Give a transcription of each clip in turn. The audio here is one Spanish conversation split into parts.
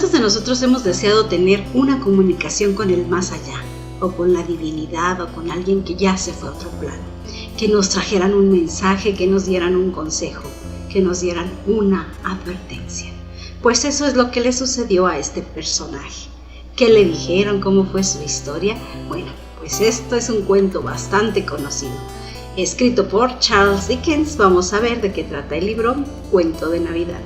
¿Cuántos de nosotros hemos deseado tener una comunicación con el más allá, o con la divinidad, o con alguien que ya se fue a otro plano? Que nos trajeran un mensaje, que nos dieran un consejo, que nos dieran una advertencia. Pues eso es lo que le sucedió a este personaje. ¿Qué le dijeron? ¿Cómo fue su historia? Bueno, pues esto es un cuento bastante conocido, escrito por Charles Dickens. Vamos a ver de qué trata el libro Cuento de Navidad.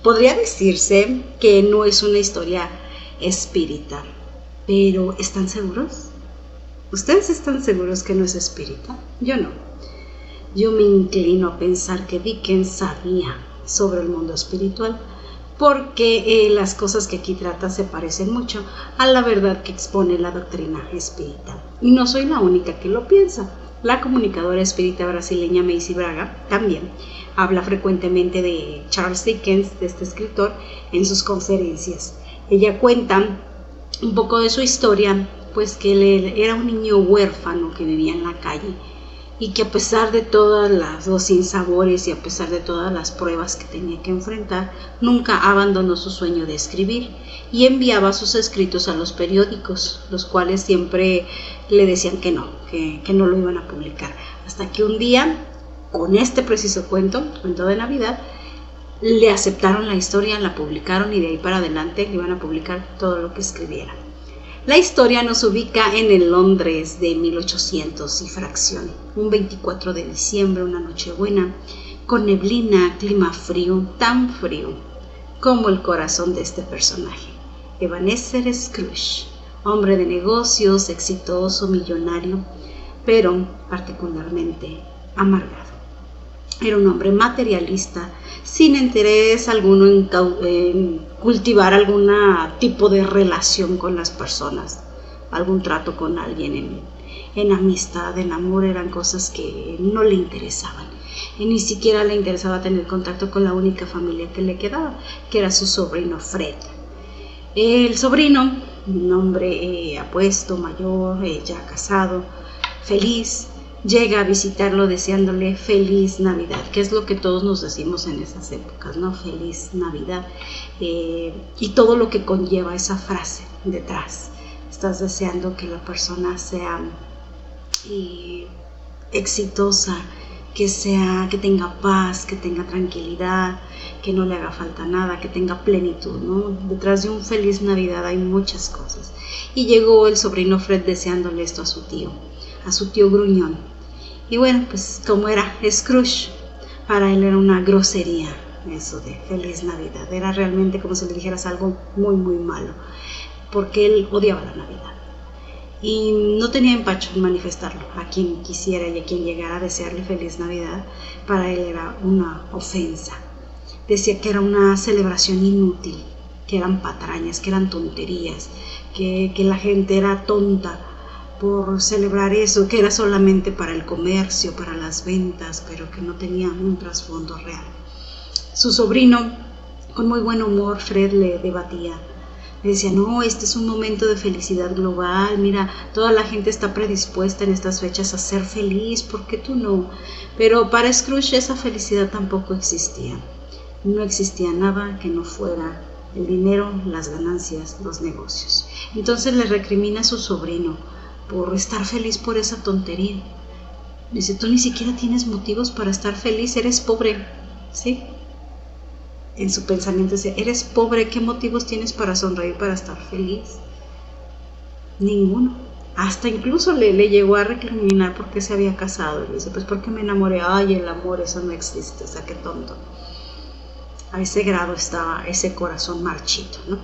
Podría decirse que no es una historia espírita, pero ¿están seguros? ¿Ustedes están seguros que no es espírita? Yo no. Yo me inclino a pensar que Dickens sabía sobre el mundo espiritual, porque las cosas que aquí trata se parecen mucho a la verdad que expone la doctrina espírita. Y no soy la única que lo piensa. La comunicadora espírita brasileña Macy Braga también habla frecuentemente de Charles Dickens, de este escritor, en sus conferencias. Ella cuenta un poco de su historia, pues que él era un niño huérfano que vivía en la calle y que a pesar de todos los sinsabores y a pesar de todas las pruebas que tenía que enfrentar, nunca abandonó su sueño de escribir y enviaba sus escritos a los periódicos, los cuales siempre le decían que no lo iban a publicar. Hasta que un día, con este preciso cuento de Navidad, le aceptaron la historia, la publicaron y de ahí para adelante le iban a publicar todo lo que escribiera. La historia nos ubica en el Londres de 1800 y fracción, un 24 de diciembre, una nochebuena, con neblina, clima frío, tan frío como el corazón de este personaje, Ebenezer Scrooge, hombre de negocios, exitoso, millonario, pero particularmente amargado. Era un hombre materialista, sin interés alguno en cultivar algún tipo de relación con las personas, algún trato con alguien en amistad, en amor, eran cosas que no le interesaban. Y ni siquiera le interesaba tener contacto con la única familia que le quedaba, que era su sobrino Fred. El sobrino, un hombre apuesto, mayor, ya casado, feliz, llega a visitarlo deseándole feliz Navidad, que es lo que todos nos decimos en esas épocas, ¿no? Feliz Navidad, y todo lo que conlleva esa frase detrás. Estás deseando que la persona sea exitosa, que tenga paz, que tenga tranquilidad, que no le haga falta nada, que tenga plenitud, ¿no? Detrás de un feliz Navidad hay muchas cosas. Y llegó el sobrino Fred deseándole esto a su tío gruñón. Y bueno, pues como era Scrooge, para él era una grosería eso de feliz Navidad. Era realmente como si le dijeras algo muy muy malo, porque él odiaba la Navidad y no tenía empacho en manifestarlo a quien quisiera y a quien llegara a desearle feliz Navidad. Para él era una ofensa. Decía que era una celebración inútil, que eran patrañas, que eran tonterías, que la gente era tonta por celebrar eso, que era solamente para el comercio, para las ventas, pero que no tenía un trasfondo real. Su sobrino, con muy buen humor, Fred, le debatía. Le decía, no, este es un momento de felicidad global, mira, toda la gente está predispuesta en estas fechas a ser feliz, ¿por qué tú no? Pero para Scrooge esa felicidad tampoco existía. No existía nada que no fuera el dinero, las ganancias, los negocios. Entonces le recrimina a su sobrino por estar feliz por esa tontería. Dice, tú ni siquiera tienes motivos para estar feliz, eres pobre, ¿sí? En su pensamiento dice, eres pobre, ¿qué motivos tienes para sonreír, para estar feliz? Ninguno. Hasta incluso le llegó a recriminar por qué se había casado. Y dice, pues porque me enamoré. Ay, el amor, eso no existe, o sea, qué tonto. A ese grado estaba ese corazón marchito, ¿no?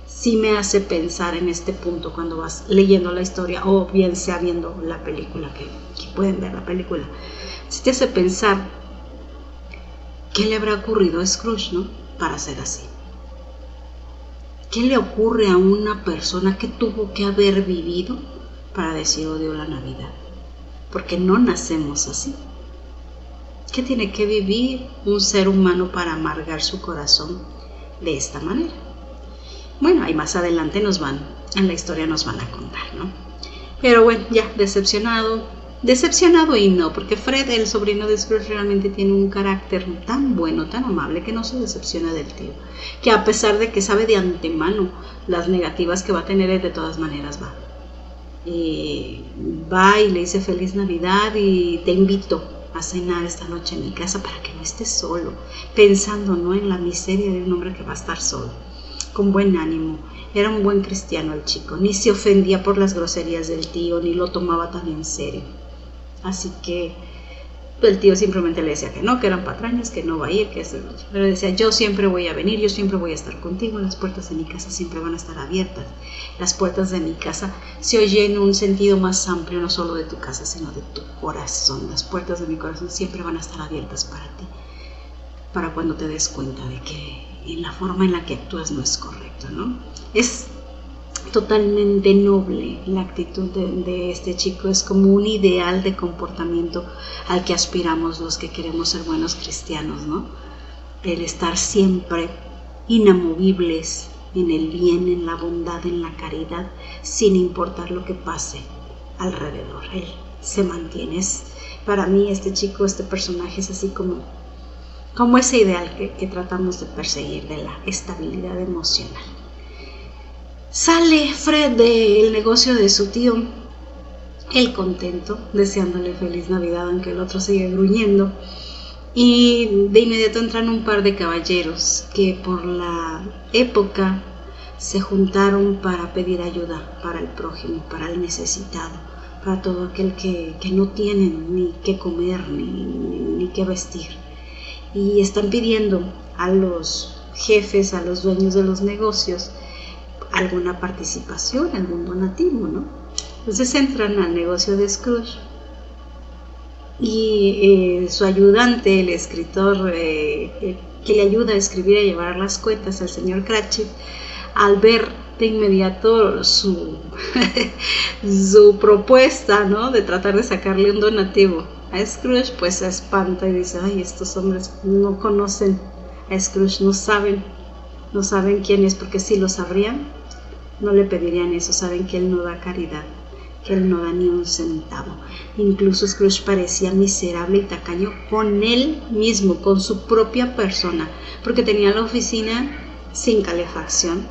Sí me hace pensar en este punto cuando vas leyendo la historia, o bien sea viendo la película, que pueden ver la película. Sí te hace pensar qué le habrá ocurrido a Scrooge, ¿no? Para ser así. ¿Qué le ocurre a una persona que tuvo que haber vivido para decir odio la Navidad? Porque no nacemos así. ¿Qué tiene que vivir un ser humano para amargar su corazón de esta manera? Bueno, ahí más adelante en la historia nos van a contar, ¿no? Pero bueno, ya decepcionado y no, porque Fred, el sobrino de Scrooge, realmente tiene un carácter tan bueno, tan amable, que no se decepciona del tío, que a pesar de que sabe de antemano las negativas que va a tener, él de todas maneras va. Va y le dice feliz Navidad y te invito a cenar esta noche en mi casa para que no estés solo, pensando, ¿no?, en la miseria de un hombre que va a estar solo, con buen ánimo. Era un buen cristiano el chico, ni se ofendía por las groserías del tío, ni lo tomaba tan en serio. Así que el tío simplemente le decía que no, que eran patrañas, que no va a ir, que eso. Pero decía, yo siempre voy a venir, yo siempre voy a estar contigo, las puertas de mi casa siempre van a estar abiertas. Las puertas de mi casa se oyen en un sentido más amplio, no solo de tu casa, sino de tu corazón. Las puertas de mi corazón siempre van a estar abiertas para ti, para cuando te des cuenta de que en la forma en la que actúas no es correcto, ¿no? Es totalmente noble la actitud de este chico, es como un ideal de comportamiento al que aspiramos los que queremos ser buenos cristianos, ¿no? El estar siempre inamovibles en el bien, en la bondad, en la caridad, sin importar lo que pase alrededor. Él se mantiene. Para mí este chico, este personaje es así como ese ideal que tratamos de perseguir, de la estabilidad emocional. Sale Fred del negocio de su tío, él contento, deseándole feliz Navidad, aunque el otro sigue gruñendo, y de inmediato entran un par de caballeros que por la época se juntaron para pedir ayuda para el prójimo, para el necesitado, para todo aquel que no tiene ni qué comer ni qué vestir, y están pidiendo a los jefes, a los dueños de los negocios, alguna participación, algún donativo, ¿no? Entonces entran al negocio de Scrooge y su ayudante, el escritor que le ayuda a escribir y a llevar las cuentas, el señor Cratchit, al ver de inmediato su propuesta, ¿no?, de tratar de sacarle un donativo a Scrooge, pues se espanta y dice, ay, estos hombres no conocen a Scrooge, no saben quién es, porque si lo sabrían no le pedirían eso. Saben que él no da caridad, que él no da ni un centavo. Incluso Scrooge parecía miserable y tacaño con él mismo, con su propia persona, porque tenía la oficina sin calefacción,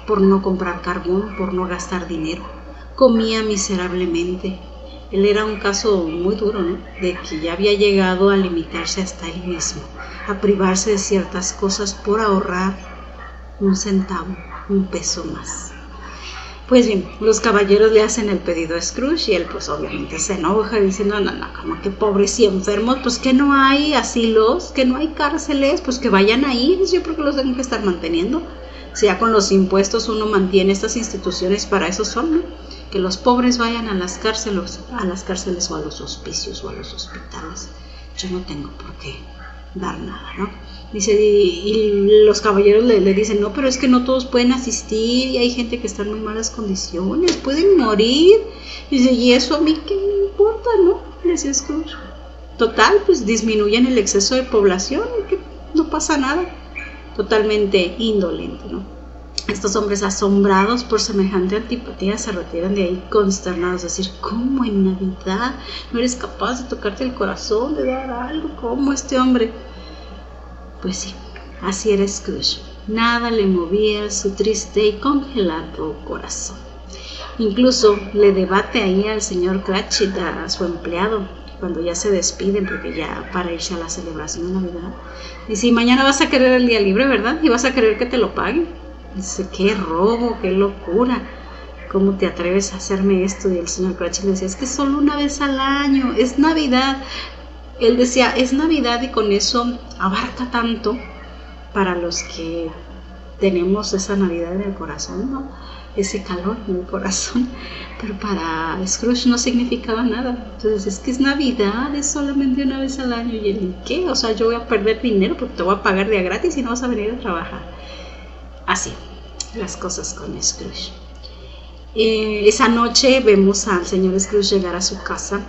por no comprar carbón, por no gastar dinero, comía miserablemente. Él era un caso muy duro, ¿no?, de que ya había llegado a limitarse hasta él mismo, a privarse de ciertas cosas por ahorrar un centavo, un peso más. Pues bien, los caballeros le hacen el pedido a Scrooge y él pues obviamente se enoja diciendo, no, como que pobres y enfermos, pues que no hay asilos, que no hay cárceles, pues que vayan ahí, yo creo que los tengo que estar manteniendo. Si ya con los impuestos uno mantiene estas instituciones, para eso son, ¿no?, que los pobres vayan a las cárceles o a los hospicios o a los hospitales. Yo no tengo por qué dar nada, ¿no? Dice, y los caballeros le dicen, no, pero es que no todos pueden asistir y hay gente que está en muy malas condiciones, pueden morir. Dice, y eso a mí qué me importa, ¿no? Le decía Scrooge. Total, pues disminuyen el exceso de población, que no pasa nada. Totalmente indolente, ¿no? Estos hombres, asombrados por semejante antipatía, se retiran de ahí consternados, es decir, ¿cómo en Navidad no eres capaz de tocarte el corazón, de dar algo? ¿Cómo este hombre? Pues sí, así era Scrooge. Nada le movía su triste y congelado corazón. Incluso le debate ahí al señor Cratchit, a su empleado, cuando ya se despiden, porque ya para irse a la celebración de Navidad. Dice, y mañana vas a querer el día libre, ¿verdad? Y vas a querer que te lo paguen. Dice, qué robo, qué locura. ¿cómo te atreves a hacerme esto? Y el señor Cratchit le decía, es que solo una vez al año, es Navidad. Él decía, es Navidad y con eso abarca tanto para los que tenemos esa Navidad en el corazón, ¿no? Ese calor en el corazón, pero para Scrooge no significaba nada. Entonces, es que es Navidad, es solamente una vez al año. Y él, ¿qué? O sea, yo voy a perder dinero porque te voy a pagar día gratis y no vas a venir a trabajar. Así, las cosas con Scrooge. Esa noche vemos al señor Scrooge llegar a su casa,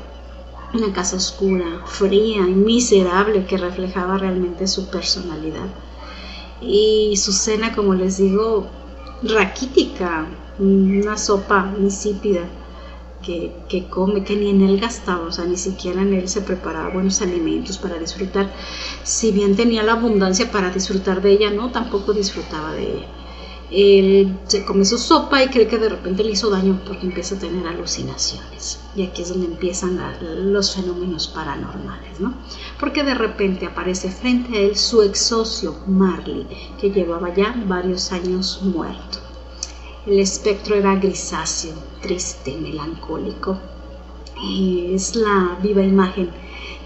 una casa oscura, fría y miserable que reflejaba realmente su personalidad. Y su cena, como les digo, raquítica, una sopa insípida que come, que ni en él gastaba, o sea, ni siquiera en él se preparaba buenos alimentos para disfrutar. Si bien tenía la abundancia para disfrutar de ella, no, tampoco disfrutaba de ella. Él se come su sopa y cree que de repente le hizo daño porque empieza a tener alucinaciones. Y aquí es donde empiezan los fenómenos paranormales, ¿no? Porque de repente aparece frente a él su ex socio, Marley, que llevaba ya varios años muerto. El espectro era grisáceo, triste, melancólico. Es la viva imagen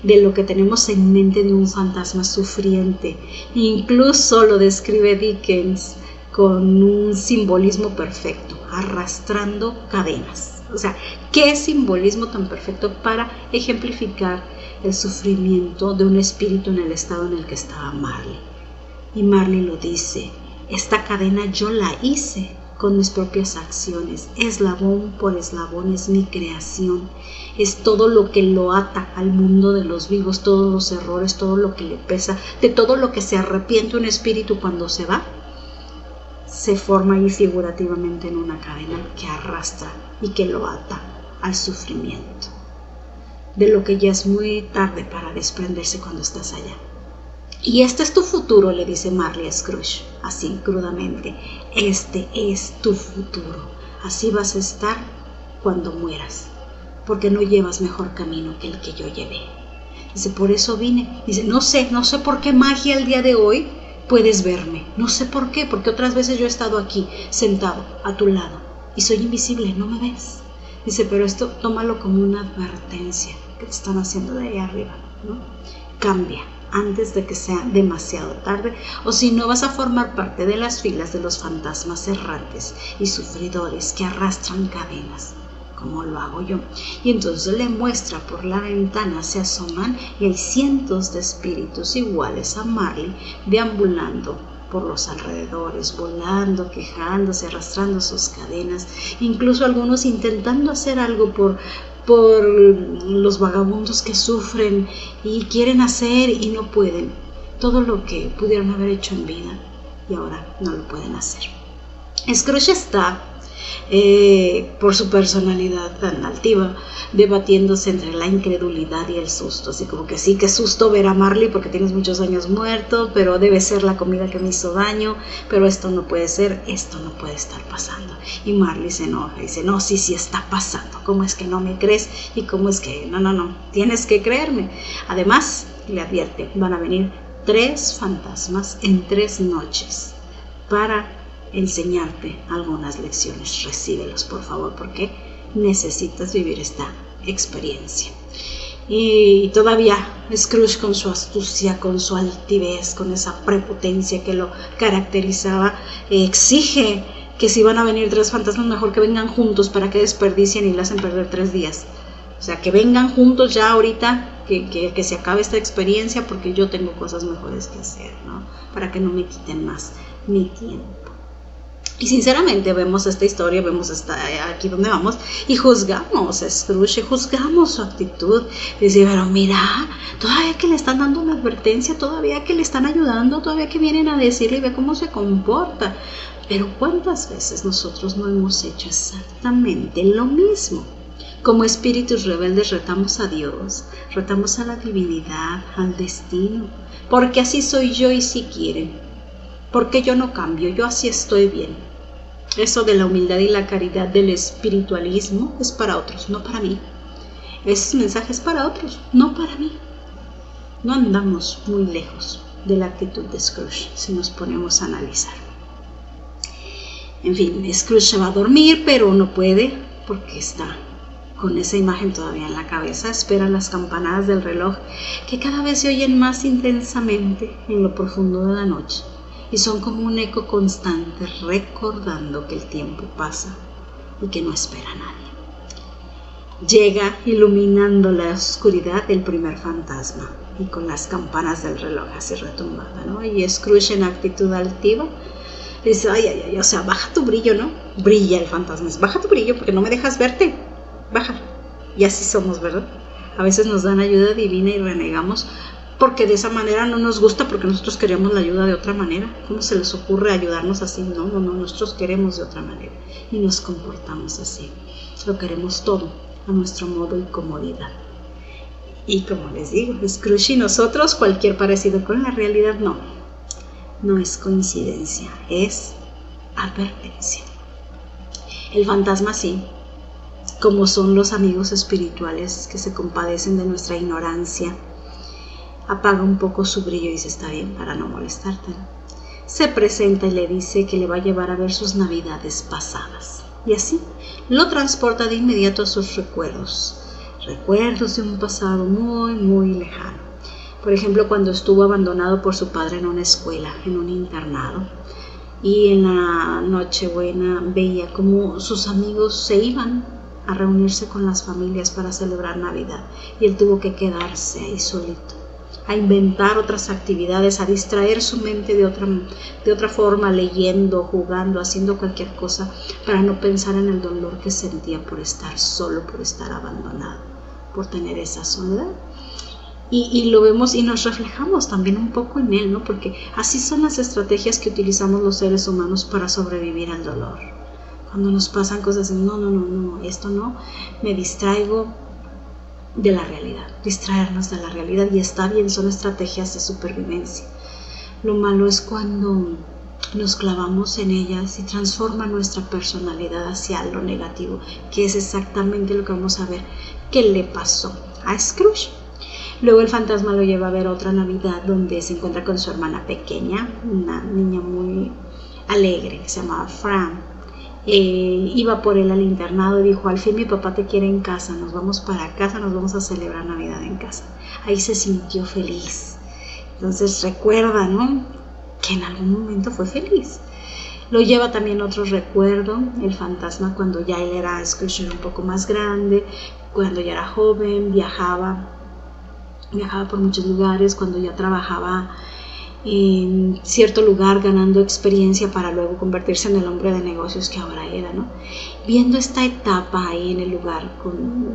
de lo que tenemos en mente de un fantasma sufriente. Incluso lo describe Dickens con un simbolismo perfecto, arrastrando cadenas. O sea, ¿qué simbolismo tan perfecto para ejemplificar el sufrimiento de un espíritu en el estado en el que estaba Marley? Y Marley lo dice, esta cadena yo la hice con mis propias acciones, eslabón por eslabón es mi creación, es todo lo que lo ata al mundo de los vivos, todos los errores, todo lo que le pesa, de todo lo que se arrepiente un espíritu cuando se va, se forma ahí figurativamente en una cadena que arrastra y que lo ata al sufrimiento, de lo que ya es muy tarde para desprenderse cuando estás allá. Y este es tu futuro, le dice Marley a Scrooge, así crudamente, este es tu futuro, así vas a estar cuando mueras, porque no llevas mejor camino que el que yo llevé. Dice, por eso vine. Dice, no sé por qué magia el día de hoy puedes verme, no sé por qué, porque otras veces yo he estado aquí, sentado a tu lado, y soy invisible, no me ves. Dice, pero esto tómalo como una advertencia que te están haciendo de ahí arriba, ¿no? Cambia antes de que sea demasiado tarde, o si no vas a formar parte de las filas de los fantasmas errantes y sufridores que arrastran cadenas, como lo hago yo. Y entonces le muestra por la ventana, se asoman y hay cientos de espíritus iguales a Marley deambulando por los alrededores, volando, quejándose, arrastrando sus cadenas, incluso algunos intentando hacer algo por los vagabundos que sufren y quieren hacer y no pueden, todo lo que pudieron haber hecho en vida y ahora no lo pueden hacer. Scrooge está, por su personalidad tan altiva, debatiéndose entre la incredulidad y el susto, así como que sí, qué susto ver a Marley porque tienes muchos años muerto, pero debe ser la comida que me hizo daño, pero esto no puede ser, esto no puede estar pasando. Y Marley se enoja y dice, no, sí está pasando, ¿cómo es que no me crees? Y cómo es que, no, tienes que creerme. Además, le advierte, van a venir 3 fantasmas en 3 noches para enseñarte algunas lecciones. Recíbelos, por favor, porque necesitas vivir esta experiencia. Y todavía Scrooge, con su astucia, con su altivez, con esa prepotencia que lo caracterizaba, exige que si van a venir 3 fantasmas, mejor que vengan juntos para que desperdicien y le hacen perder 3 días. O sea, que vengan juntos ya ahorita, que se acabe esta experiencia, porque yo tengo cosas mejores que hacer, ¿no? Para que no me quiten más mi tiempo. Y sinceramente vemos esta historia, vemos aquí donde vamos y juzgamos a Scrooge, juzgamos su actitud. Dice, pero mira, todavía que le están dando una advertencia, todavía que le están ayudando, todavía que vienen a decirle, ve cómo se comporta. Pero ¿cuántas veces nosotros no hemos hecho exactamente lo mismo? Como espíritus rebeldes retamos a Dios, retamos a la divinidad, al destino, porque así soy yo y si quieren, porque yo no cambio, yo así estoy bien. Eso de la humildad y la caridad del espiritualismo es para otros, no para mí. Ese mensaje es para otros, no para mí. No andamos muy lejos de la actitud de Scrooge si nos ponemos a analizar. En fin, Scrooge se va a dormir, pero no puede porque está con esa imagen todavía en la cabeza. Espera las campanadas del reloj que cada vez se oyen más intensamente en lo profundo de la noche y son como un eco constante recordando que el tiempo pasa y que no espera a nadie. Llega iluminando la oscuridad el primer fantasma y con las campanas del reloj así retumbando, ¿no? Y Scrooge en actitud altiva dice, ay, o sea, baja tu brillo, ¿no? Brilla el fantasma, baja tu brillo porque no me dejas verte, baja. Y así somos, ¿verdad? A veces nos dan ayuda divina y renegamos porque de esa manera no nos gusta, porque nosotros queremos la ayuda de otra manera. ¿Cómo se les ocurre ayudarnos así? No, nosotros queremos de otra manera y nos comportamos así. Lo queremos todo a nuestro modo y comodidad. Y como les digo, Scrooge y nosotros, cualquier parecido con la realidad no es coincidencia, es advertencia. El fantasma sí, como son los amigos espirituales que se compadecen de nuestra ignorancia, apaga un poco su brillo y dice, está bien, para no molestarte. Se presenta y le dice que le va a llevar a ver sus navidades pasadas. Y así lo transporta de inmediato a sus recuerdos de un pasado muy, muy lejano. Por ejemplo, cuando estuvo abandonado por su padre en una escuela, en un internado, y en la Nochebuena veía cómo sus amigos se iban a reunirse con las familias para celebrar Navidad, y él tuvo que quedarse ahí solito, a inventar otras actividades, a distraer su mente de otra forma, leyendo, jugando, haciendo cualquier cosa, para no pensar en el dolor que sentía por estar solo, por estar abandonado, por tener esa soledad. Y lo vemos y nos reflejamos también un poco en él, ¿no? Porque así son las estrategias que utilizamos los seres humanos para sobrevivir al dolor. Cuando nos pasan cosas, no, esto no, me distraigo de la realidad, distraernos de la realidad, y está bien, son estrategias de supervivencia. Lo malo es cuando nos clavamos en ellas y transforma nuestra personalidad hacia lo negativo, que es exactamente lo que vamos a ver que le pasó a Scrooge. Luego el fantasma lo lleva a ver otra Navidad donde se encuentra con su hermana pequeña, una niña muy alegre que se llamaba Fran. Iba por él al internado y dijo, al fin mi papá te quiere en casa, nos vamos para casa, nos vamos a celebrar Navidad en casa. Ahí se sintió feliz. Entonces recuerda, ¿no?, que en algún momento fue feliz. Lo lleva también otro recuerdo, el fantasma, cuando ya él era Scrooge un poco más grande, cuando ya era joven, viajaba por muchos lugares, cuando ya trabajaba en cierto lugar ganando experiencia para luego convertirse en el hombre de negocios que ahora era, ¿no? Viendo esta etapa ahí en el lugar,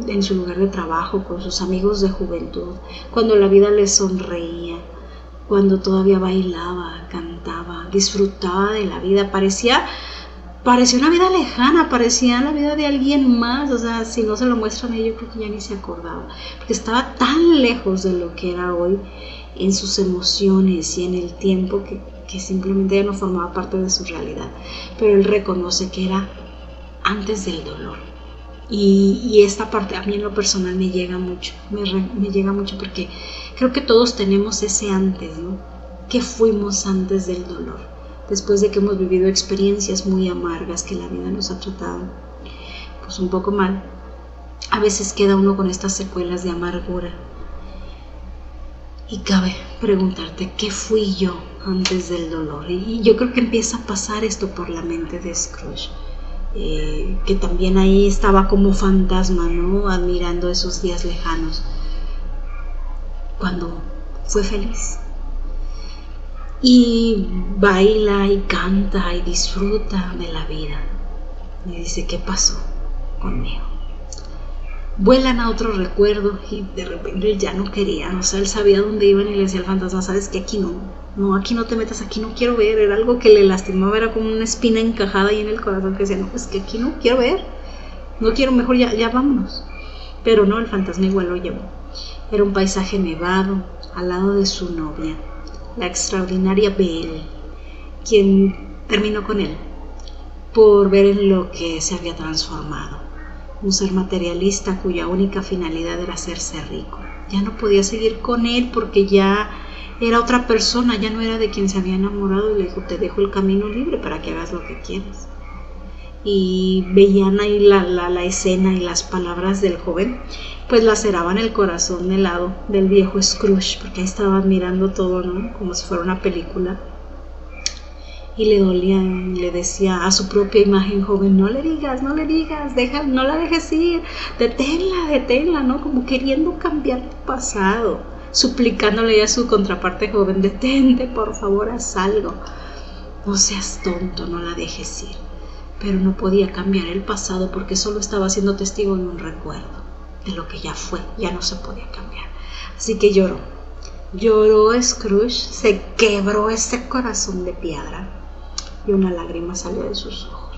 en su lugar de trabajo, con sus amigos de juventud, cuando la vida le sonreía, cuando todavía bailaba, cantaba, disfrutaba de la vida, parecía una vida lejana, parecía la vida de alguien más. O sea, si no se lo muestran a ellos, yo creo que ya ni se acordaba, porque estaba tan lejos de lo que era hoy en sus emociones y en el tiempo que simplemente ya no formaba parte de su realidad. Pero él reconoce que era antes del dolor, y esta parte a mí en lo personal me llega mucho, me llega mucho, porque creo que todos tenemos ese antes, ¿no? ¿Qué fuimos antes del dolor? Después de que hemos vivido experiencias muy amargas que la vida nos ha tratado pues un poco mal, a veces queda uno con estas secuelas de amargura, y cabe preguntarte, ¿qué fui yo antes del dolor? Y yo creo que empieza a pasar esto por la mente de Scrooge, que también ahí estaba como fantasma, ¿no?, admirando esos días lejanos cuando fue feliz. Y baila y canta y disfruta de la vida. Y dice, ¿qué pasó conmigo? Vuelan a otro recuerdo y de repente él ya no quería, o sea, él sabía dónde iban y le decía al fantasma, sabes que aquí no, aquí no te metas, aquí no quiero ver. Era algo que le lastimaba, era como una espina encajada ahí en el corazón que decía, no, es que aquí no quiero ver, no quiero, mejor ya vámonos. Pero no, el fantasma igual lo llevó. Era un paisaje nevado al lado de su novia, la extraordinaria Belle, quien terminó con él por ver en lo que se había transformado. Un ser materialista cuya única finalidad era hacerse rico. Ya no podía seguir con él porque ya era otra persona, ya no era de quien se había enamorado, y le dijo, te dejo el camino libre para que hagas lo que quieras. y veían ahí la escena y las palabras del joven, pues laceraban el corazón helado del viejo Scrooge, porque ahí estaban mirando todo, ¿no? Como si fuera una película. Y le dolía, y le decía a su propia imagen joven, no le digas, no la dejes ir, deténla, ¿no? Como queriendo cambiar tu pasado, suplicándole a su contraparte joven, detente, por favor, haz algo, no seas tonto, no la dejes ir. Pero no podía cambiar el pasado porque solo estaba siendo testigo de un recuerdo, de lo que ya fue, ya no se podía cambiar. Así que lloró Scrooge, se quebró ese corazón de piedra y una lágrima salió de sus ojos,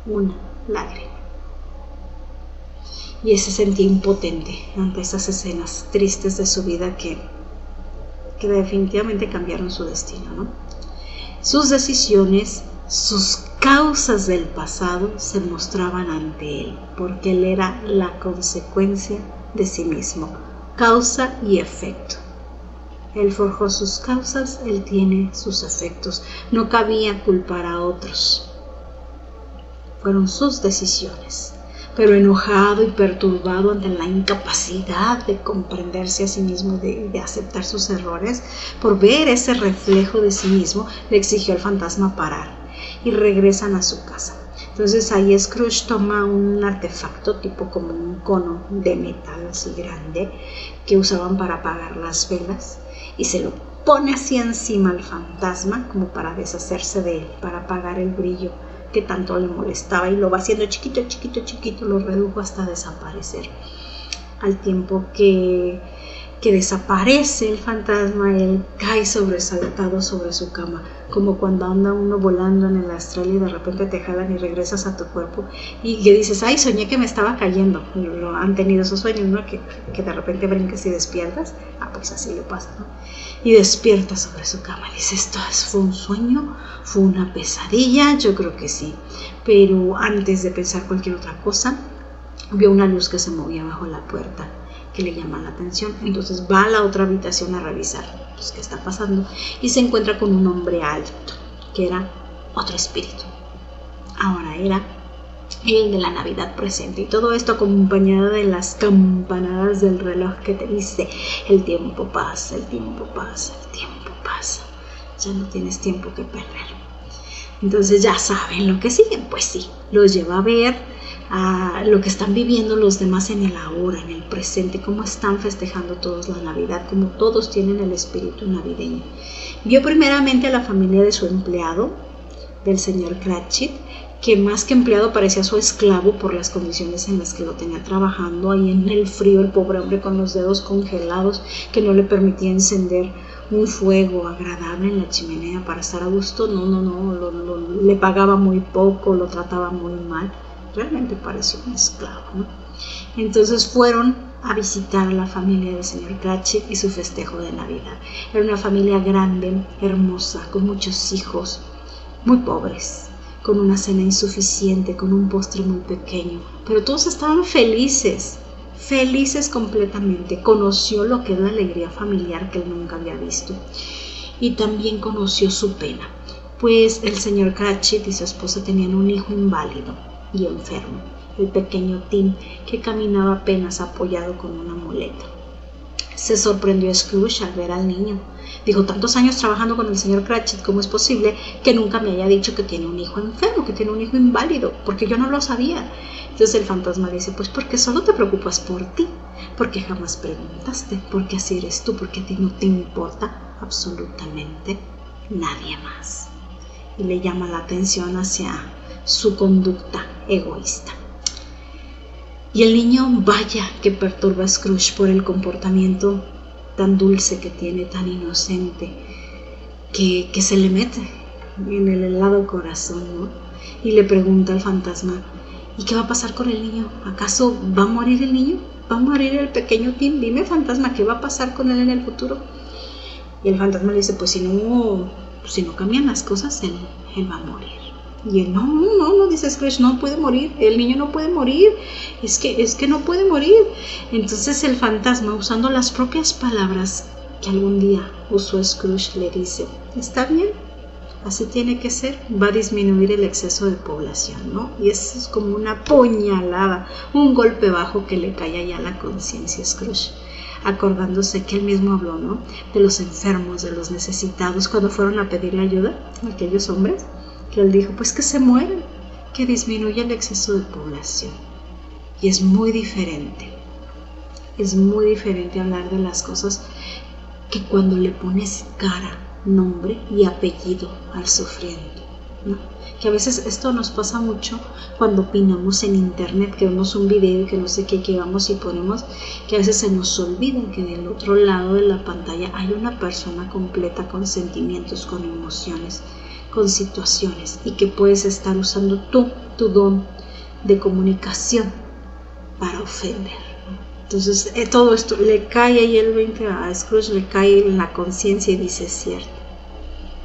una lágrima. Y él se sentía impotente ante esas escenas tristes de su vida que definitivamente cambiaron su destino, ¿no? Sus decisiones, sus causas del pasado se mostraban ante él, porque él era la consecuencia de sí mismo, causa y efecto. Él forjó sus causas, él tiene sus efectos. No cabía culpar a otros. Fueron sus decisiones. Pero enojado y perturbado ante la incapacidad de comprenderse a sí mismo, de aceptar sus errores, por ver ese reflejo de sí mismo, le exigió al fantasma parar y regresan a su casa. Entonces ahí Scrooge toma un artefacto tipo como un cono de metal así grande que usaban para apagar las velas y se lo pone así encima al fantasma como para deshacerse de él, para apagar el brillo que tanto le molestaba, y lo va haciendo chiquito, lo redujo hasta desaparecer. Al tiempo que desaparece el fantasma, él cae sobresaltado sobre su cama, como cuando anda uno volando en el astral y de repente te jalan y regresas a tu cuerpo y que dices, ay, soñé que me estaba cayendo. Lo han tenido esos sueños, ¿no? Que de repente brincas y despiertas. Pues así le pasa, ¿no? Y despierta sobre su cama. Dice, ¿esto fue un sueño? ¿Fue una pesadilla? Yo creo que sí. Pero antes de pensar cualquier otra cosa, vio una luz que se movía bajo la puerta, que le llama la atención. Entonces va a la otra habitación a revisar pues, qué está pasando, y se encuentra con un hombre alto, que era otro espíritu. Ahora era el de la Navidad presente, y todo esto acompañado de las campanadas del reloj que te dice, el tiempo pasa, ya no tienes tiempo que perder. Entonces ya saben lo que siguen, pues sí, los lleva a ver a lo que están viviendo los demás en el ahora, en el presente, cómo están festejando todos la Navidad, cómo todos tienen el espíritu navideño. Vio primeramente a la familia de su empleado, del señor Cratchit, que más que empleado parecía su esclavo por las condiciones en las que lo tenía trabajando ahí en el frío, el pobre hombre con los dedos congelados que no le permitía encender un fuego agradable en la chimenea para estar a gusto. Le pagaba muy poco, lo trataba muy mal, realmente parecía un esclavo, ¿no? Entonces fueron a visitar a la familia del señor Cratchit y su festejo de Navidad. Era una familia grande, hermosa, con muchos hijos, muy pobres, con una cena insuficiente, con un postre muy pequeño, pero todos estaban felices completamente. Conoció lo que es la alegría familiar que él nunca había visto, y también conoció su pena, pues el señor Cratchit y su esposa tenían un hijo inválido y enfermo, el pequeño Tim, que caminaba apenas apoyado con una muleta. Se sorprendió Scrooge al ver al niño. Dijo, tantos años trabajando con el señor Cratchit, ¿cómo es posible que nunca me haya dicho que tiene un hijo enfermo, que tiene un hijo inválido? Porque yo no lo sabía. Entonces el fantasma dice, pues porque solo te preocupas por ti, porque jamás preguntaste, porque así eres tú, porque a ti no te importa absolutamente nadie más. Y le llama la atención hacia su conducta egoísta. Y el niño, vaya que perturba a Scrooge por el comportamiento tan dulce que tiene, tan inocente, que se le mete en el helado corazón, ¿no? Y le pregunta al fantasma, ¿y qué va a pasar con el niño? ¿Acaso va a morir el niño? ¿Va a morir el pequeño Tim? Dime, fantasma, ¿qué va a pasar con él en el futuro? Y el fantasma le dice, pues si no cambian las cosas, él va a morir. Y él, no, dice Scrooge, no puede morir, el niño no puede morir, es que no puede morir. Entonces el fantasma, usando las propias palabras que algún día usó Scrooge, le dice, está bien, así tiene que ser, va a disminuir el exceso de población, ¿no? Y eso es como una puñalada, un golpe bajo que le cae allá a la conciencia a Scrooge, acordándose que él mismo habló, ¿no? De los enfermos, de los necesitados, cuando fueron a pedirle ayuda a aquellos hombres, que él dijo, pues que se mueren, que disminuya el exceso de población. Y es muy diferente hablar de las cosas que cuando le pones cara, nombre y apellido al sufriente, ¿no? Que a veces esto nos pasa mucho cuando opinamos en internet, que vemos un video y que no sé qué, que vamos y ponemos, que a veces se nos olvida que del otro lado de la pantalla hay una persona completa con sentimientos, con emociones, con situaciones, y que puedes estar usando tu don de comunicación para ofender. Entonces todo esto le cae ahí el 20 a Scrooge, le cae en la conciencia y dice, es cierto,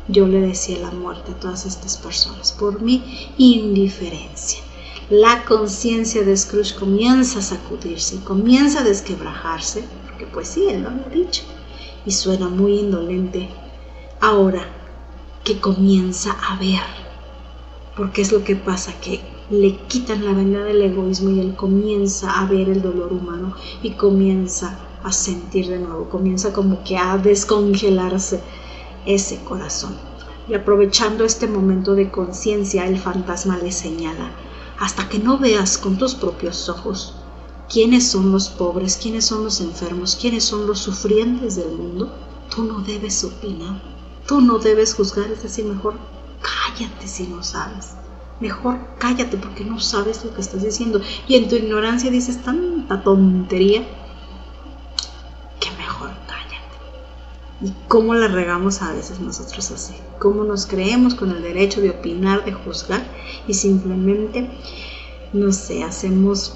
yo le decía la muerte a todas estas personas por mi indiferencia. La conciencia de Scrooge comienza a sacudirse, comienza a desquebrajarse, porque pues sí, él lo había dicho, y suena muy indolente ahora que comienza a ver, porque es lo que pasa, que le quitan la venda del egoísmo y él comienza a ver el dolor humano y comienza a sentir de nuevo, comienza como que a descongelarse ese corazón. Y aprovechando este momento de conciencia, el fantasma le señala, hasta que no veas con tus propios ojos quiénes son los pobres, quiénes son los enfermos, quiénes son los sufrientes del mundo, tú no debes opinar, tú no debes juzgar, es decir, mejor cállate si no sabes. Mejor cállate porque no sabes lo que estás diciendo. Y en tu ignorancia dices tanta tontería que mejor cállate. ¿Y cómo la regamos a veces nosotros así? ¿Cómo nos creemos con el derecho de opinar, de juzgar? Y simplemente, no sé, hacemos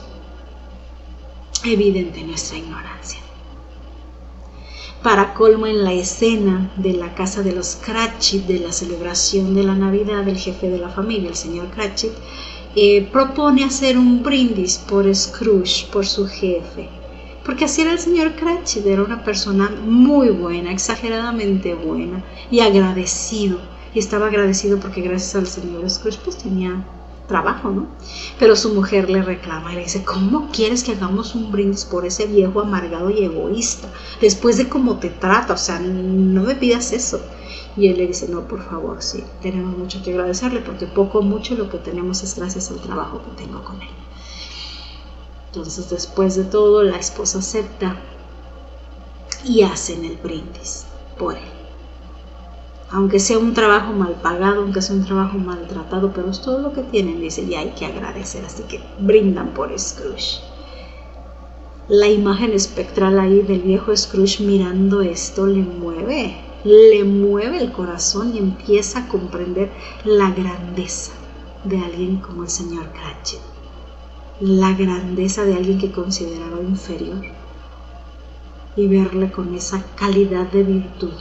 evidente nuestra ignorancia. Para colmo, en la escena de la casa de los Cratchit, de la celebración de la Navidad, el jefe de la familia, el señor Cratchit, propone hacer un brindis por Scrooge, por su jefe. Porque así era el señor Cratchit, era una persona muy buena, exageradamente buena, y agradecido. Y estaba agradecido porque gracias al señor Scrooge pues tenía trabajo, ¿no? Pero su mujer le reclama y le dice, ¿cómo quieres que hagamos un brindis por ese viejo amargado y egoísta? Después de cómo te trata, o sea, no me pidas eso. Y él le dice, no, por favor, sí, tenemos mucho que agradecerle porque poco o mucho lo que tenemos es gracias al trabajo que tengo con él. Entonces, después de todo, la esposa acepta y hacen el brindis por él. Aunque sea un trabajo mal pagado, aunque sea un trabajo maltratado, pero es todo lo que tienen, dice, y hay que agradecer, así que brindan por Scrooge. La imagen espectral ahí del viejo Scrooge mirando esto le mueve el corazón y empieza a comprender la grandeza de alguien como el señor Cratchit, la grandeza de alguien que consideraba inferior, y verle con esa calidad de virtud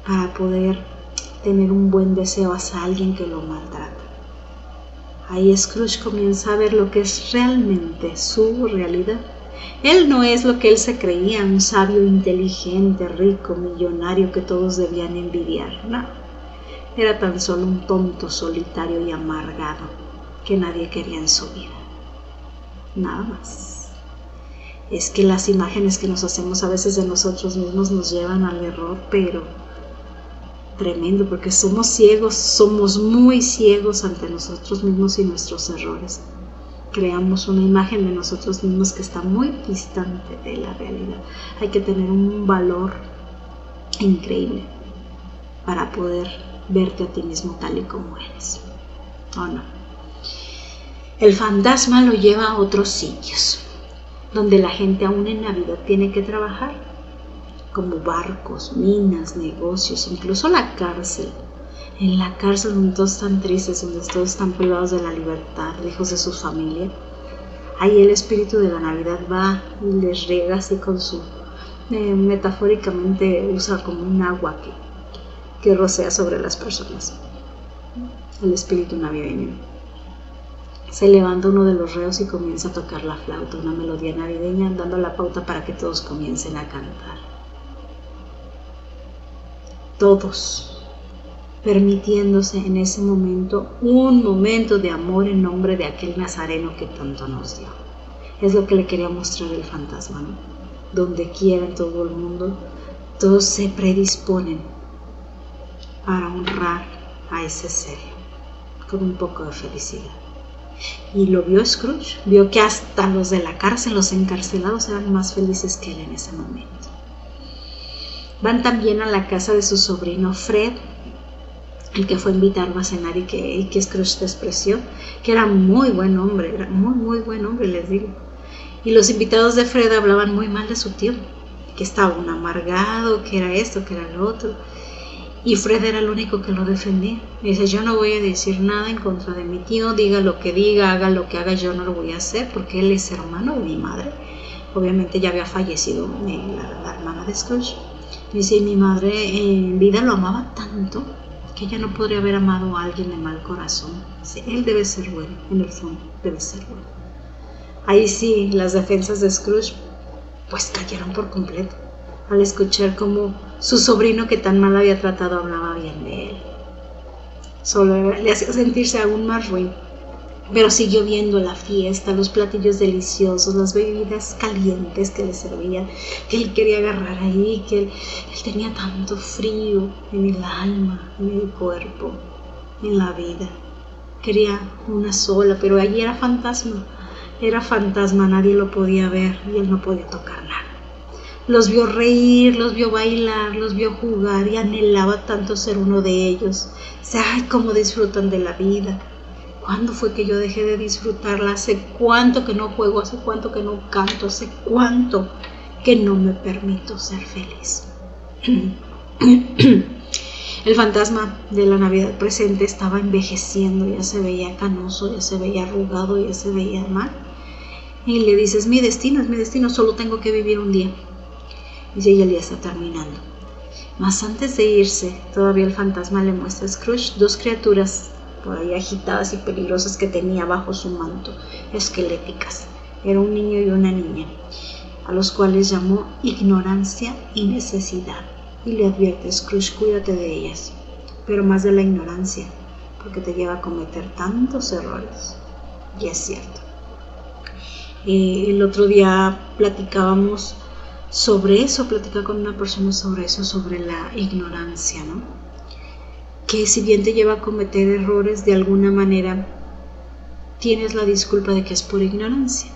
para poder tener un buen deseo hacia alguien que lo maltrata. Ahí Scrooge comienza a ver lo que es realmente su realidad. Él no es lo que él se creía, un sabio inteligente, rico, millonario que todos debían envidiar. No, era tan solo un tonto, solitario y amargado que nadie quería en su vida. Nada más. Es que las imágenes que nos hacemos a veces de nosotros mismos nos llevan al error, pero tremendo, porque somos ciegos, somos muy ciegos ante nosotros mismos y nuestros errores. Creamos una imagen de nosotros mismos que está muy distante de la realidad. Hay que tener un valor increíble para poder verte a ti mismo tal y como eres. ¿O no? El fantasma lo lleva a otros sitios, donde la gente aún en Navidad tiene que trabajar, como barcos, minas, negocios, incluso la cárcel. En la cárcel donde todos están tristes, donde todos están privados de la libertad, lejos de su familia. Ahí el espíritu de la Navidad va y les riega así con su, metafóricamente usa como un agua que rocea sobre las personas. El espíritu navideño. Se levanta uno de los reos y comienza a tocar la flauta, una melodía navideña, dando la pauta para que todos comiencen a cantar. Todos permitiéndose en ese momento un momento de amor en nombre de aquel nazareno que tanto nos dio. Es lo que le quería mostrar el fantasma, ¿no? Donde quiera en todo el mundo, todos se predisponen para honrar a ese ser con un poco de felicidad. Y lo vio Scrooge, vio que hasta los de la cárcel, los encarcelados, eran más felices que él en ese momento. Van también a la casa de su sobrino Fred, el que fue a invitarlo a cenar y que Scrooge despreció, que era muy buen hombre, era muy buen hombre, les digo. Y los invitados de Fred hablaban muy mal de su tío, que estaba un amargado, que era esto, que era lo otro. Y Fred era el único que lo defendía. Y dice, yo no voy a decir nada en contra de mi tío, diga lo que diga, haga lo que haga, yo no lo voy a hacer porque él es hermano de mi madre. Obviamente ya había fallecido la hermana de Scrooge. Dice, y mi madre en vida lo amaba tanto que ella no podría haber amado a alguien de mal corazón. Dice, él debe ser bueno, en el fondo debe ser bueno. Ahí sí, las defensas de Scrooge pues cayeron por completo al escuchar cómo su sobrino que tan mal había tratado hablaba bien de él. Solo le hacía sentirse aún más ruin. Pero siguió viendo la fiesta, los platillos deliciosos, las bebidas calientes que le servían, que él quería agarrar ahí, que él tenía tanto frío en el alma, en el cuerpo, en la vida. Quería una sola, pero allí era fantasma, nadie lo podía ver y él no podía tocar nada. Los vio reír, los vio bailar, los vio jugar y anhelaba tanto ser uno de ellos. ¡Ay, cómo disfrutan de la vida! ¿Cuándo fue que yo dejé de disfrutarla? ¿Hace cuánto que no juego? ¿Hace cuánto que no canto? ¿Hace cuánto que no me permito ser feliz? El fantasma de la Navidad presente estaba envejeciendo, ya se veía canoso, ya se veía arrugado, ya se veía mal. Y le dices, mi destino es mi destino, solo tengo que vivir un día. Dice, y el día está terminando. Mas antes de irse, todavía el fantasma le muestra a Scrooge dos criaturas por ahí agitadas y peligrosas que tenía bajo su manto, esqueléticas. Era un niño y una niña, a los cuales llamó ignorancia y necesidad. Y le advierte, Scrooge, cuídate de ellas, pero más de la ignorancia, porque te lleva a cometer tantos errores. Y es cierto. El otro día platicaba con una persona sobre eso, sobre la ignorancia, ¿no? Que si bien te lleva a cometer errores, de alguna manera tienes la disculpa de que es por ignorancia.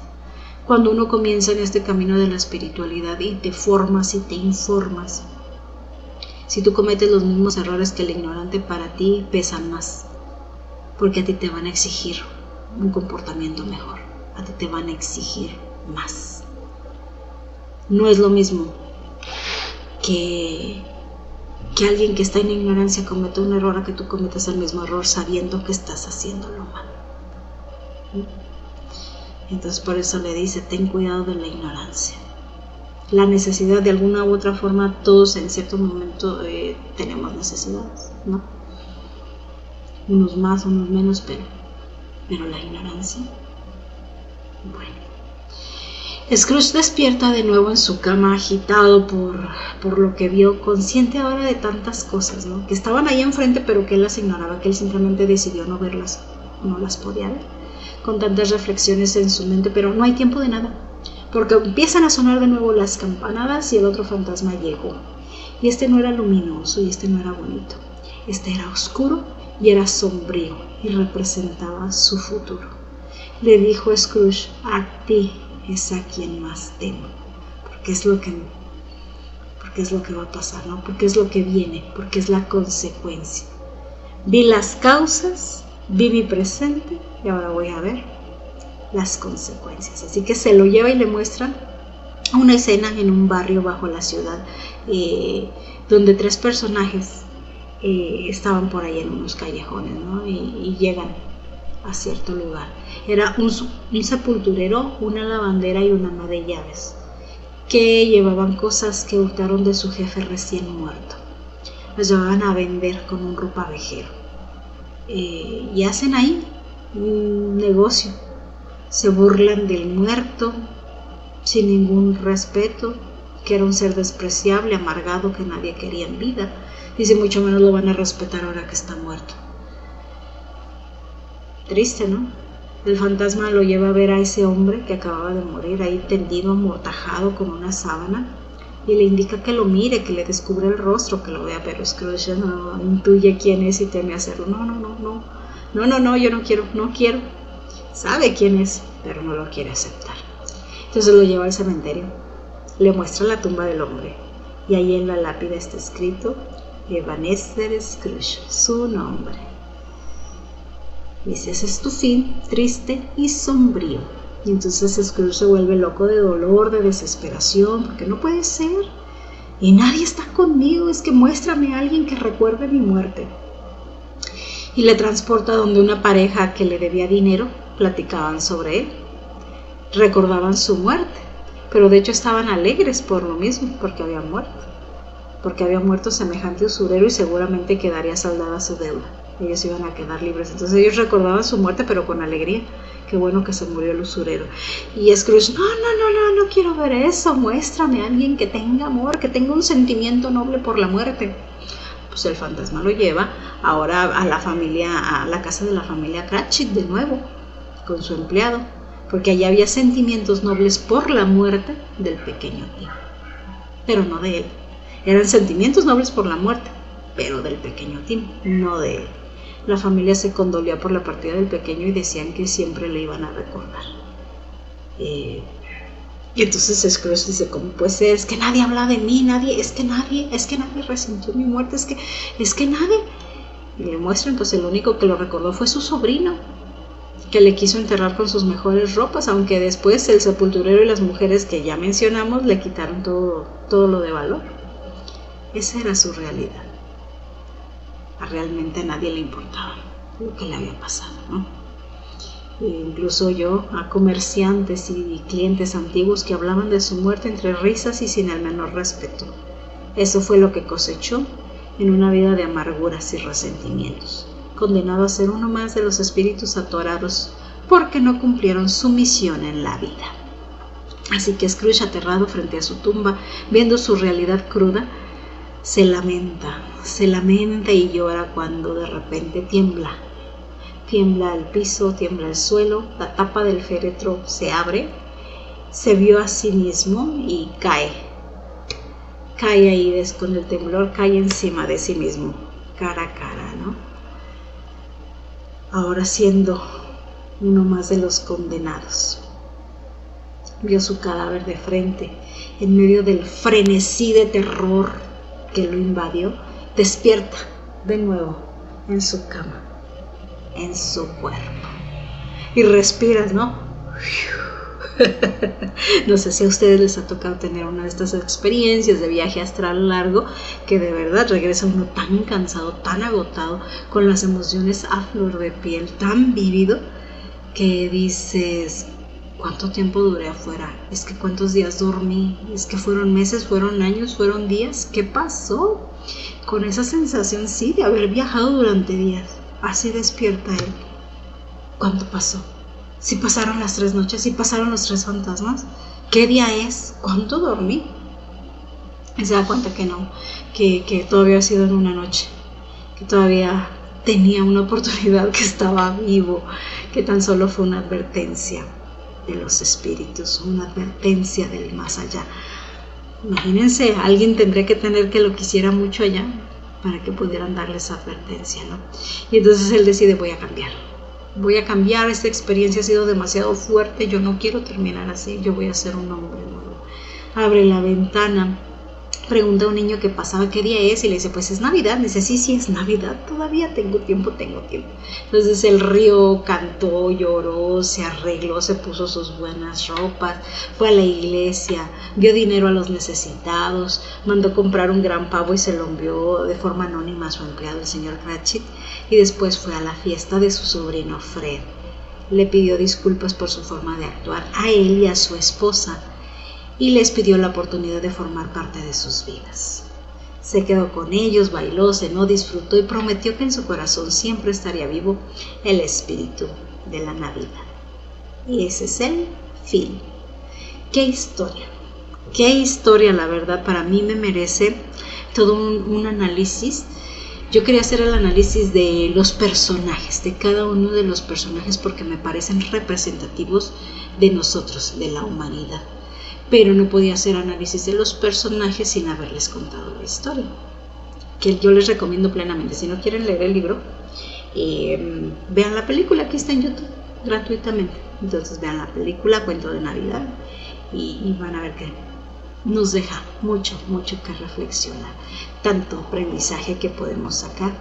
Cuando uno comienza en este camino de la espiritualidad y te formas y te informas, si tú cometes los mismos errores que el ignorante, para ti pesan más, porque a ti te van a exigir un comportamiento mejor, a ti te van a exigir más. No es lo mismo que alguien que está en ignorancia cometa un error a que tú cometas el mismo error sabiendo que estás haciéndolo mal. Entonces por eso le dice, ten cuidado de la ignorancia. La necesidad, de alguna u otra forma, todos en cierto momento tenemos necesidades, ¿no? Unos más, unos menos, pero la ignorancia, bueno. Scrooge despierta de nuevo en su cama, agitado por lo que vio, consciente ahora de tantas cosas, ¿no? Que estaban ahí enfrente, pero que él las ignoraba, que él simplemente decidió no verlas, no las podía ver, con tantas reflexiones en su mente, pero no hay tiempo de nada, porque empiezan a sonar de nuevo las campanadas y el otro fantasma llegó. Y este no era luminoso y este no era bonito, este era oscuro y era sombrío y representaba su futuro. Le dijo Scrooge, a ti es a quien más temo, porque es lo que va a pasar, ¿no? Porque es lo que viene, porque es la consecuencia. Vi las causas, vi mi presente y ahora voy a ver las consecuencias. Así que se lo lleva y le muestran una escena en un barrio bajo la ciudad, donde tres personajes estaban por ahí en unos callejones, ¿no? Y llegan a cierto lugar. Era un sepulturero, una lavandera y una ama de llaves, que llevaban cosas que hurtaron de su jefe recién muerto. Las llevaban a vender con un ropavejero. Y hacen ahí un negocio. Se burlan del muerto sin ningún respeto. que era un ser despreciable, amargado, que nadie quería en vida. Dice, mucho menos lo van a respetar ahora que está muerto. Triste, ¿no? El fantasma lo lleva a ver a ese hombre que acababa de morir, ahí tendido, amortajado con una sábana, y le indica que lo mire, que le descubra el rostro, que lo vea, pero Scrooge no intuye quién es y teme hacerlo. No, yo no quiero. Sabe quién es, pero no lo quiere aceptar. Entonces lo lleva al cementerio, le muestra la tumba del hombre, y ahí en la lápida está escrito Ebenezer Scrooge, su nombre. Dice, ese es tu fin, triste y sombrío. Y entonces Scrooge se vuelve loco de dolor, de desesperación, porque no puede ser. Y nadie está conmigo, es que muéstrame a alguien que recuerde mi muerte. Y le transporta donde una pareja que le debía dinero, platicaban sobre él, recordaban su muerte, pero de hecho estaban alegres por lo mismo, porque había muerto semejante usurero y seguramente quedaría saldada su deuda. Ellos iban a quedar libres. Entonces ellos recordaban su muerte, pero con alegría. Qué bueno que se murió el usurero. Y Scrooge, no quiero ver eso. Muéstrame a alguien que tenga amor, que tenga un sentimiento noble por la muerte. Pues el fantasma lo lleva ahora a la casa de la familia Cratchit de nuevo, con su empleado, porque allá había sentimientos nobles por la muerte del pequeño Tim, pero no de él. Eran sentimientos nobles por la muerte, pero del pequeño Tim, no de él. La familia se condolía por la partida del pequeño y decían que siempre le iban a recordar. Y entonces Scrooge dice, ¿cómo puede ser? Es que nadie habla de mí, nadie resintió mi muerte, es que nadie. Y le muestran, pues el único que lo recordó fue su sobrino, que le quiso enterrar con sus mejores ropas, aunque después el sepulturero y las mujeres que ya mencionamos le quitaron todo lo de valor. Esa era su realidad. Realmente a nadie le importaba lo que le había pasado, ¿no? E incluso yo a comerciantes y clientes antiguos que hablaban de su muerte entre risas y sin el menor respeto. Eso fue lo que cosechó en una vida de amarguras y resentimientos, condenado a ser uno más de los espíritus atorados porque no cumplieron su misión en la vida. Así que Scrooge, aterrado frente a su tumba, viendo su realidad cruda, se lamenta y llora cuando de repente tiembla el piso, tiembla el suelo, la tapa del féretro se abre, se vio a sí mismo y cae ahí con el temblor, cae encima de sí mismo, cara a cara, ¿no? Ahora siendo uno más de los condenados. Vio su cadáver de frente, en medio del frenesí de terror que lo invadió, despierta de nuevo en su cama, en su cuerpo, y respiras, ¿no? No sé si a ustedes les ha tocado tener una de estas experiencias de viaje astral largo, que de verdad regresa uno tan cansado, tan agotado, con las emociones a flor de piel, tan vívido, que dices, ¿cuánto tiempo duré afuera? Es que ¿cuántos días dormí? Es que fueron meses, fueron años, fueron días. ¿Qué pasó? Con esa sensación, sí, de haber viajado durante días. Así despierta él. ¿Cuánto pasó? ¿Si pasaron las 3 noches? ¿Si pasaron los 3 fantasmas? ¿Qué día es? ¿Cuánto dormí? Y se da cuenta que no, que todavía ha sido en una noche, que todavía tenía una oportunidad, que estaba vivo, que tan solo fue una advertencia de los espíritus, una advertencia del más allá. Imagínense, alguien tendría que tener que lo quisiera mucho allá para que pudieran darle esa advertencia, ¿no? Y entonces él decide, voy a cambiar, esta experiencia ha sido demasiado fuerte, yo no quiero terminar así, yo voy a ser un hombre nuevo. Abre la ventana, pregunta a un niño que pasaba qué día es y le dice, pues es Navidad. Dice, sí, es Navidad, todavía tengo tiempo. Entonces el río cantó, lloró, se arregló, se puso sus buenas ropas, fue a la iglesia, dio dinero a los necesitados, mandó comprar un gran pavo y se lo envió de forma anónima a su empleado, el señor Cratchit, y después fue a la fiesta de su sobrino Fred. Le pidió disculpas por su forma de actuar a él y a su esposa, y les pidió la oportunidad de formar parte de sus vidas. Se quedó con ellos, bailó, cenó, disfrutó y prometió que en su corazón siempre estaría vivo el espíritu de la Navidad. Y ese es el fin. ¡Qué historia! Qué historia, la verdad, para mí me merece todo un análisis. Yo quería hacer el análisis de los personajes, de cada uno de los personajes, porque me parecen representativos de nosotros, de la humanidad. Pero no podía hacer análisis de los personajes sin haberles contado la historia, que yo les recomiendo plenamente. Si no quieren leer el libro, vean la película, aquí está en YouTube, gratuitamente. Entonces vean la película, Cuento de Navidad, y van a ver que nos deja mucho que reflexionar, tanto aprendizaje que podemos sacar.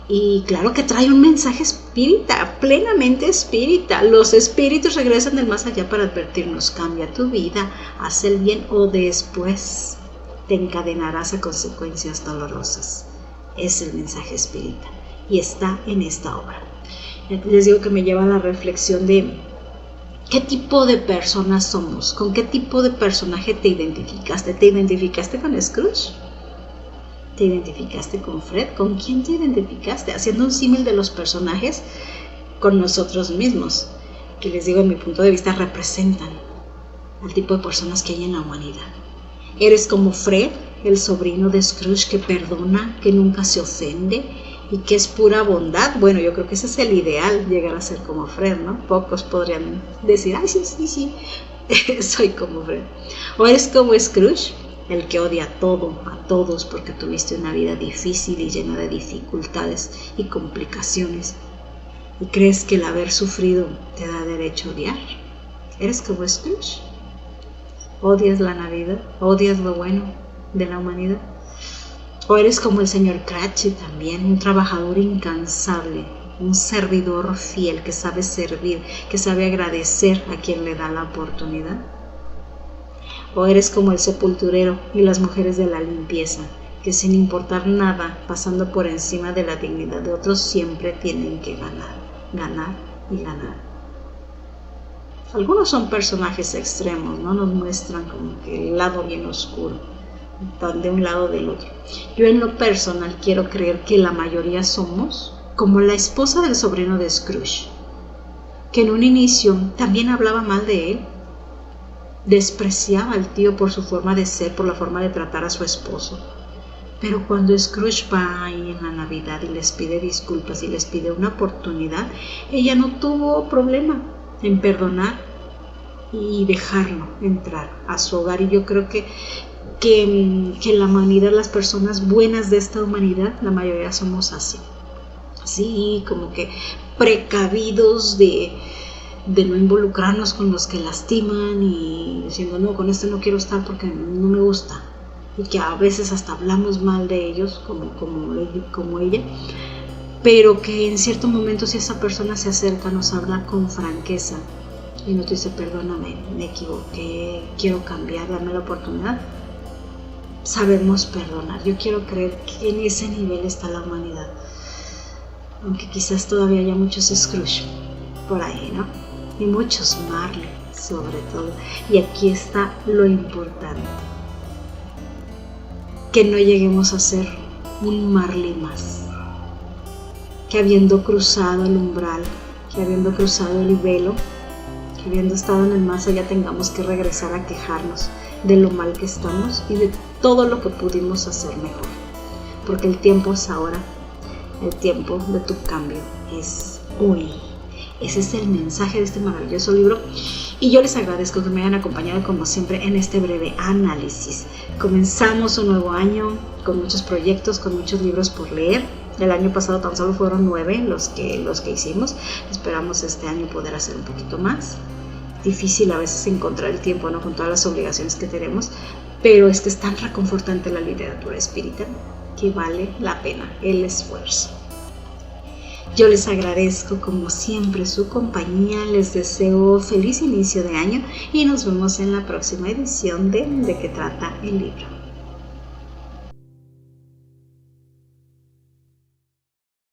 Y claro que trae un mensaje espírita, plenamente espírita. Los espíritus regresan del más allá para advertirnos: cambia tu vida, haz el bien o después te encadenarás a consecuencias dolorosas. Es el mensaje espírita y está en esta obra. Les digo que me lleva a la reflexión de ¿qué tipo de personas somos? ¿Con qué tipo de personaje te identificaste? ¿Te identificaste con Scrooge? ¿Te identificaste con Fred? ¿Con quién te identificaste? Haciendo un símil de los personajes con nosotros mismos, que les digo, en mi punto de vista, representan al tipo de personas que hay en la humanidad. ¿Eres como Fred, el sobrino de Scrooge, que perdona, que nunca se ofende y que es pura bondad? Bueno, yo creo que ese es el ideal, llegar a ser como Fred, ¿no? Pocos podrían decir, ay, sí, soy como Fred. ¿O eres como Scrooge, el que odia todo, a todos, porque tuviste una vida difícil y llena de dificultades y complicaciones, y crees que el haber sufrido te da derecho a odiar? ¿Eres como Scrooge? ¿Odias la Navidad? ¿Odias lo bueno de la humanidad? ¿O eres como el señor Cratchit también, un trabajador incansable, un servidor fiel que sabe servir, que sabe agradecer a quien le da la oportunidad? ¿O eres como el sepulturero y las mujeres de la limpieza, que sin importar nada, pasando por encima de la dignidad de otros, siempre tienen que ganar y ganar? Algunos son personajes extremos, ¿no? Nos muestran como que el lado bien oscuro, de un lado o del otro. Yo en lo personal quiero creer que la mayoría somos como la esposa del sobrino de Scrooge, que en un inicio también hablaba mal de él, despreciaba al tío por su forma de ser, por la forma de tratar a su esposo. Pero cuando Scrooge va ahí en la Navidad y les pide disculpas y les pide una oportunidad, ella no tuvo problema en perdonar y dejarlo entrar a su hogar. Y yo creo que la humanidad, las personas buenas de esta humanidad, la mayoría somos así como que precavidos de no involucrarnos con los que lastiman, y diciendo, no, con este no quiero estar porque no me gusta, y que a veces hasta hablamos mal de ellos como ella, pero que en cierto momento, si esa persona se acerca, nos habla con franqueza y nos dice, perdóname, me equivoqué, quiero cambiar, dame la oportunidad, sabemos perdonar. Yo quiero creer que en ese nivel está la humanidad, aunque quizás todavía haya muchos Scrooge por ahí, ¿no? Y muchos Marley, sobre todo. Y aquí está lo importante: que no lleguemos a ser un Marley más, que habiendo cruzado el umbral, que habiendo cruzado el velo, que habiendo estado en el más allá, tengamos que regresar a quejarnos de lo mal que estamos y de todo lo que pudimos hacer mejor, porque el tiempo es ahora, el tiempo de tu cambio es hoy. Ese es el mensaje de este maravilloso libro, y yo les agradezco que me hayan acompañado como siempre en este breve análisis. Comenzamos un nuevo año con muchos proyectos, con muchos libros por leer. El año pasado tan solo fueron 9 los que hicimos. Esperamos este año poder hacer un poquito más. Difícil a veces encontrar el tiempo, ¿no?, con todas las obligaciones que tenemos, pero es que es tan reconfortante la literatura espírita que vale la pena el esfuerzo. Yo les agradezco como siempre su compañía, les deseo feliz inicio de año y nos vemos en la próxima edición de qué trata el libro.